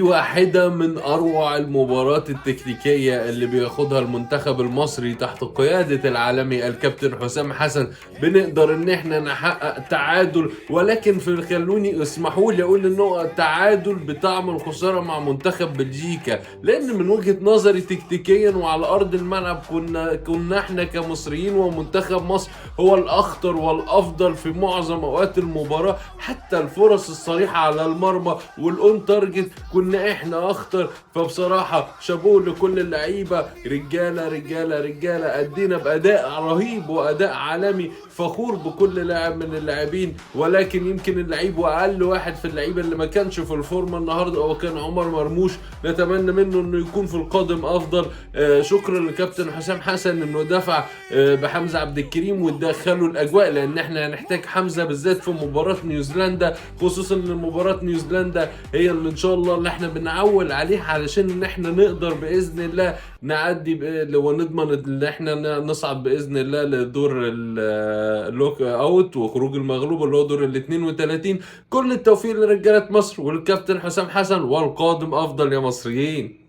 واحدة من أروع المباريات التكتيكية اللي بياخدها المنتخب المصري تحت قيادة العالمي الكابتن حسام حسن. بنقدر إن احنا نحقق تعادل، ولكن خلوني اسمحوا لي أقول إنه التعادل بطعم الخسارة مع منتخب بلجيكا، لأن من وجهة نظري تكتيكيا وعلى أرض الملعب كنا احنا كمصريين ومنتخب مصر هو الأخطر والأفضل في معظم أوقات المباراة. حتى الفرص الصريحة على المرمى والأون تارجت كنا احنا اخطر. فبصراحة شابوه لكل اللعيبة، رجالة رجالة رجالة، ادينا باداء رهيب واداء عالمي. فخور بكل لاعب من اللاعبين، ولكن يمكن اللعيب واقل واحد في اللعيبة اللي ما كانش في الفورمة النهاردة هو كان عمر مرموش. نتمنى منه انه يكون في القادم افضل. شكرا لكابتن حسام حسن انه دفع بحمزة عبد الكريم ودخلوا الاجواء، لان احنا هنحتاج حمزة بالذات في مباراة نيوزيلندا، خصوصا ان مباراة نيوزيلندا هي اللي ان شاء الله اللي احنا بنعول عليه علشان ان احنا نقدر باذن الله نعدي ونضمن ان احنا نصعد باذن الله لدور اللوك اوت وخروج المغلوب اللي هو دور ال 32. كل التوفيق لرجاله مصر والكابتن حسام حسن، والقادم افضل يا مصريين.